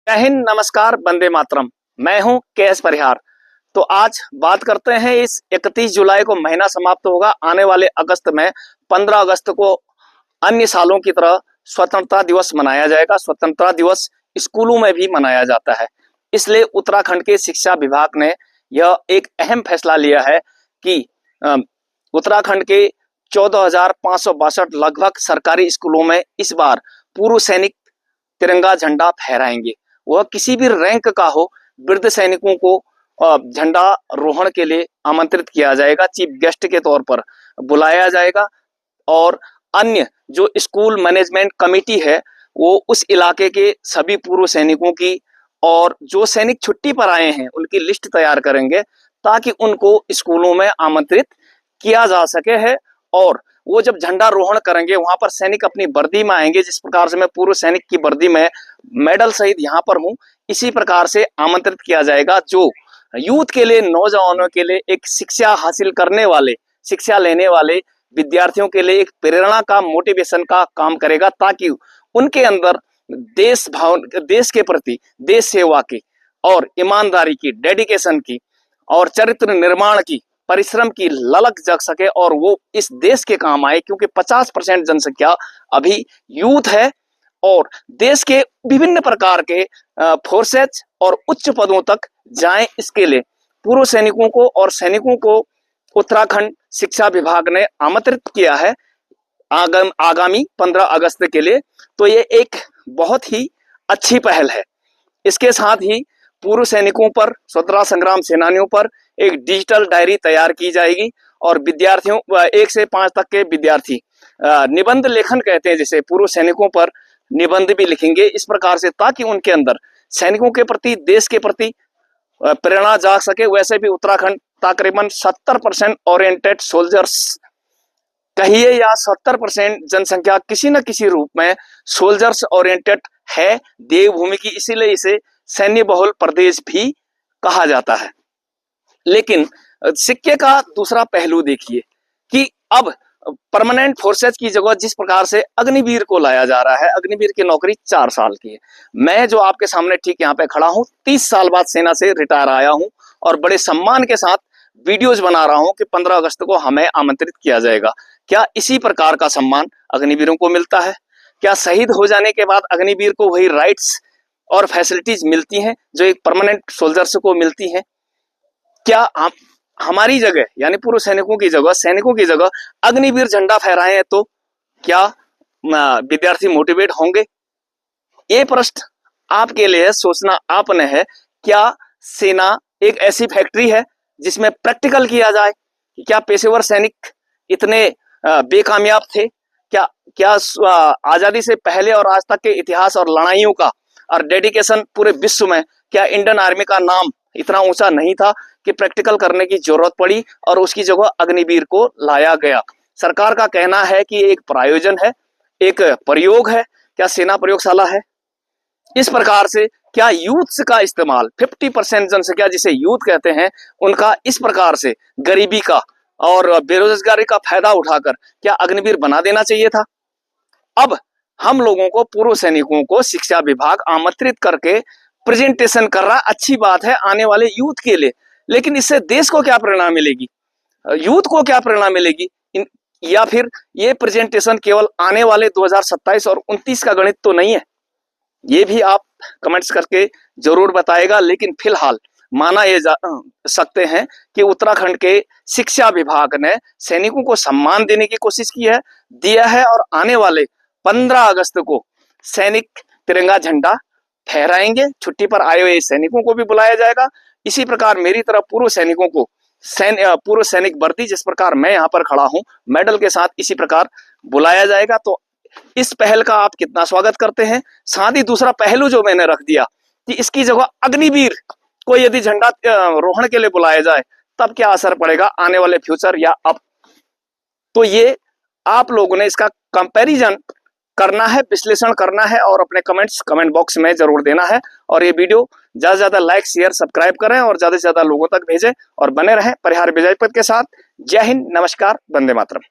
जय हिंद, नमस्कार, वंदे मातरम। मैं हूं के.एस. परिहार। तो आज बात करते हैं, इस 31 जुलाई को महीना समाप्त होगा। आने वाले अगस्त में 15 अगस्त को अन्य सालों की तरह स्वतंत्रता दिवस मनाया जाएगा। स्वतंत्रता दिवस स्कूलों में भी मनाया जाता है। इसलिए उत्तराखंड के शिक्षा विभाग ने यह एक अहम फैसला लिया है कि उत्तराखंड के 14,562 लगभग सरकारी स्कूलों में इस बार पूर्व सैनिक तिरंगा झंडा फहराएंगे। वह किसी भी रैंक का हो, वृद्ध सैनिकों को झंडा रोहण के लिए आमंत्रित किया जाएगा, चीफ गेस्ट के तौर पर बुलाया जाएगा। और अन्य जो स्कूल मैनेजमेंट कमेटी है वो उस इलाके के सभी पूर्व सैनिकों की और जो सैनिक छुट्टी पर आए हैं उनकी लिस्ट तैयार करेंगे, ताकि उनको स्कूलों में आमंत्रित किया जा सके है। और वो जब झंडा रोहण करेंगे वहां पर सैनिक अपनी वर्दी में आएंगे। जिस प्रकार से मैं पूर्व सैनिक की वर्दी में मेडल सहित यहाँ पर हूँ, इसी प्रकार से आमंत्रित किया जाएगा, जो यूथ के लिए, नौजवानों के लिए एक शिक्षा हासिल करने वाले, शिक्षा लेने वाले विद्यार्थियों के लिए एक प्रेरणा का, मोटिवेशन का काम करेगा, ताकि उनके अंदर देश भाव, देश के प्रति, देश सेवा की और ईमानदारी की, डेडिकेशन की और चरित्र निर्माण की, परिश्रम की ललक जग सके और वो इस देश के काम आए। क्योंकि 50% जनसंख्या अभी यूथ है और देश के विभिन्न प्रकार के फोर्सेज और उच्च पदों तक जाएं, इसके लिए पूर्व सैनिकों को और सैनिकों को उत्तराखंड शिक्षा विभाग ने आमंत्रित किया है आगामी 15 अगस्त के लिए। तो ये एक बहुत ही अच्छी पहल है। इसके साथ ही पूर्व सैनिकों पर, स्वतंत्रता संग्राम सेनानियों पर एक डिजिटल डायरी तैयार की जाएगी और विद्यार्थियों 1 से 5 तक के विद्यार्थी निबंध लेखन कहते हैं, जैसे पूर्व सैनिकों पर निबंध भी लिखेंगे इस प्रकार से, ताकि उनके अंदर सैनिकों के प्रति, देश के प्रति प्रेरणा जाग सके। वैसे भी उत्तराखंड तकरीबन 70% ओरिएंटेड सोल्जर्स कहिए या 70% जनसंख्या किसी न किसी रूप में सोल्जर्स ओरिएंटेड है देवभूमि की, इसीलिए इसे सैन्य बहुल प्रदेश भी कहा जाता है। लेकिन सिक्के का दूसरा पहलू देखिए कि अब परमानेंट फोर्सेज की जगह जिस प्रकार से अग्निवीर को लाया जा रहा है, अग्निवीर की नौकरी 4 साल की है। मैं जो आपके सामने ठीक यहाँ पे खड़ा हूँ, 30 साल बाद सेना से रिटायर आया हूँ और बड़े सम्मान के साथ वीडियोज बना रहा हूँ कि 15 अगस्त को हमें आमंत्रित किया जाएगा। क्या इसी प्रकार का सम्मान अग्निवीरों को मिलता है? क्या शहीद हो जाने के बाद अग्निवीर को वही राइट्स और फैसिलिटीज मिलती हैं जो एक परमानेंट सोल्जर्स को मिलती हैं? क्या हमारी जगह, यानी पूर्व सैनिकों की जगह अग्निवीर झंडा फहराए तो क्या विद्यार्थी मोटिवेट होंगे? ये प्रश्न आपके लिए सोचना आपने है। क्या सेना एक ऐसी फैक्ट्री है जिसमें प्रैक्टिकल किया जाए? क्या पेशेवर सैनिक इतने बेकामयाब थे? क्या आजादी से पहले और आज तक के इतिहास और लड़ाइयों का और डेडिकेशन पूरे विश्व में, क्या इंडियन आर्मी का नाम इतना ऊंचा नहीं था कि प्रैक्टिकल करने की जरूरत पड़ी और उसकी जगह अग्निवीर को लाया गया? सरकार का कहना है कि एक प्रायोजन है, एक प्रयोग है। क्या सेना प्रयोगशाला है? इस प्रकार से क्या यूथ का इस्तेमाल, 50% जनसंख्या जिसे यूथ कहते हैं, उनका इस प्रकार से गरीबी का और बेरोजगारी का फायदा उठाकर क्या अग्निवीर बना देना चाहिए था? अब हम लोगों को, पूर्व सैनिकों को शिक्षा विभाग आमंत्रित करके प्रेजेंटेशन कर रहा, अच्छी बात है आने वाले यूथ के लिए। लेकिन इससे देश को क्या प्रेरणा मिलेगी, यूथ को क्या प्रेरणा मिलेगी? या फिर ये प्रेजेंटेशन केवल आने वाले 2027 और 29 का गणित तो नहीं है? ये भी आप कमेंट्स करके जरूर बताएगा। लेकिन फिलहाल माना ये जा सकते हैं कि उत्तराखंड के शिक्षा विभाग ने सैनिकों को सम्मान देने की कोशिश की है, दिया है, और आने वाले 15 अगस्त को सैनिक तिरंगा झंडा फहराएंगे। छुट्टी पर आए हुए सैनिकों को भी बुलाया जाएगा। इसी प्रकार मेरी तरफ पूर्व सैनिकों को पूर्व सैनिक वर्दी, जिस प्रकार मैं यहाँ पर खड़ा हूँ मेडल के साथ, इसी प्रकार बुलाया जाएगा। तो इस पहल का आप कितना स्वागत करते हैं? साथ ही दूसरा पहलू जो मैंने रख दिया कि इसकी जगह अग्निवीर को यदि झंडा रोहण के लिए बुलाया जाए, तब क्या असर पड़ेगा आने वाले फ्यूचर या अब? तो ये आप लोगों ने इसका कंपैरिजन करना है, विश्लेषण करना है और अपने कमेंट बॉक्स में जरूर देना है। और ये वीडियो ज्यादा से ज्यादा लाइक, शेयर, सब्सक्राइब करें और ज्यादा से ज्यादा लोगों तक भेजें और बने रहें परिहार विजयपथ के साथ। जय हिंद, नमस्कार, वंदे मातरम।